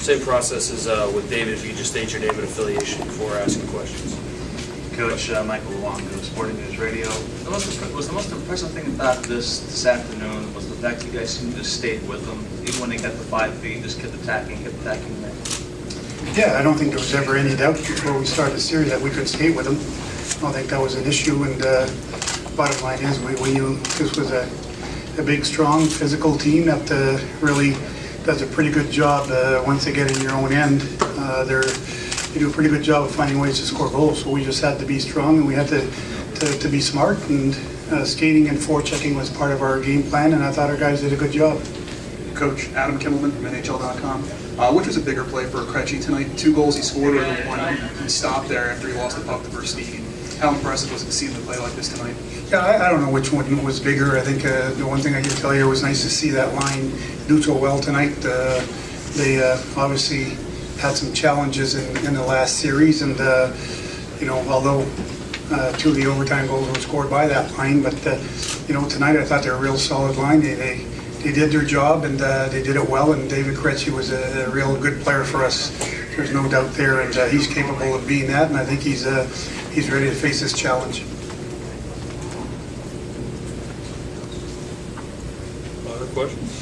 Same process as with David, if you could just state your name and affiliation before asking questions. Coach Michael Luongo, Sporting News Radio. The most impressive thing about this afternoon was the fact you guys seemed to stay with them, even when they got the 5 feet, just kept attacking. Yeah, I don't think there was ever any doubt before we started the series that we could skate with them. I don't think that was an issue, and bottom line is we knew this was a big, strong, physical team that really does a pretty good job once they get in your own end. They do a pretty good job of finding ways to score goals, so we just had to be strong and we had to be smart, and skating and forechecking was part of our game plan, and I thought our guys did a good job. Coach Adam Kimmelman from NHL.com. Which was a bigger play for Krejci tonight? 2 goals he scored, or the one he stopped there after he lost the puck the first skate? How impressive was it to see him play like this tonight? Yeah, I don't know which one was bigger. I think the one thing I can tell you, it was nice to see that line do so well tonight. They obviously had some challenges in the last series, and although 2 of the overtime goals were scored by that line, but tonight I thought they were a real solid line. They did their job, and they did it well, and David Krejci was a real good player for us. There's no doubt there, and he's capable of being that, and I think he's ready to face this challenge. Other questions?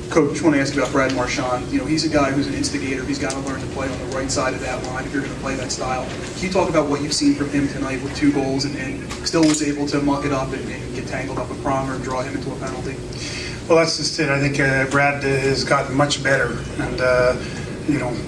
Coach, I want to ask you about Brad Marchand. He's a guy who's an instigator. He's got to learn to play on the right side of that line if you're going to play that style. Can you talk about what you've seen from him tonight with 2 goals and still was able to muck it up and get tangled up with Pronger and draw him into a penalty? Well, that's just it. I think Brad has gotten much better, and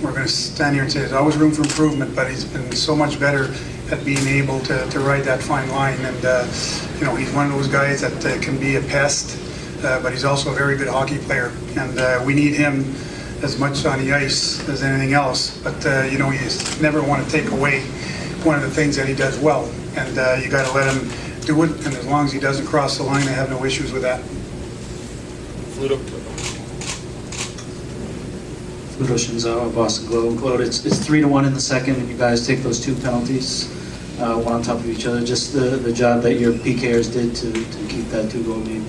we're going to stand here and say there's always room for improvement, but he's been so much better at being able to ride that fine line, and he's one of those guys that can be a pest. But he's also a very good hockey player, and we need him as much on the ice as anything else. But you never want to take away one of the things that he does well, and you got to let him do it. And as long as he doesn't cross the line, I have no issues with that. Fluto. Fluto Shinzawa, Boston Globe. Claude, it's 3-1 in the second, and you guys take those 2 penalties, one on top of each other. Just the job that your PKers did to keep that 2-goal game.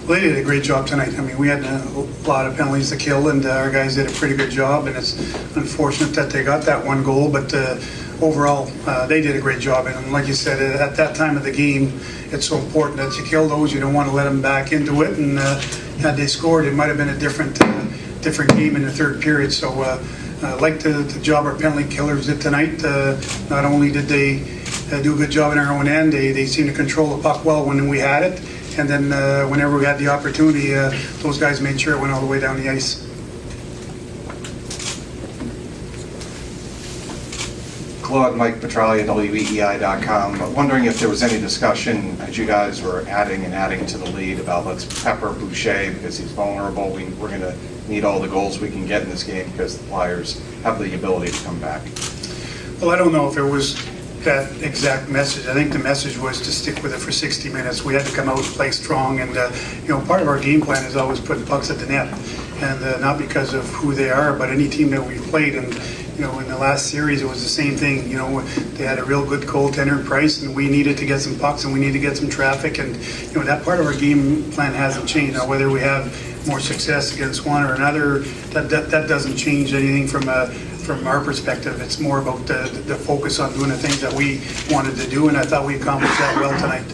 Well, they did a great job tonight. I mean, we had a lot of penalties to kill, and our guys did a pretty good job, and it's unfortunate that they got that 1 goal, but overall, they did a great job. And like you said, at that time of the game, it's so important that you kill those. You don't want to let them back into it, and had they scored, it might have been a different game in the third period. So I like the job our penalty killers did tonight. Not only did they do a good job in our own end, they seemed to control the puck well when we had it. And then whenever we had the opportunity, those guys made sure it went all the way down the ice. Claude, Mike Petralia, WEEI.com. Wondering if there was any discussion as you guys were adding to the lead about let's pepper Boucher because he's vulnerable. We're going to need all the goals we can get in this game because the Flyers have the ability to come back. Well, I don't know if it was that exact message. I think the message was to stick with it for 60 minutes. We had to come out and play strong, and part of our game plan is always putting pucks at the net, and not because of who they are, but any team that we've played. And in the last series, it was the same thing. They had a real good goaltender, Price, and we needed to get some pucks and we needed to get some traffic, and that part of our game plan hasn't changed. Now, whether we have more success against one or another, that doesn't change anything from our perspective. It's more about the focus on doing the things that we wanted to do, and I thought we accomplished that well tonight.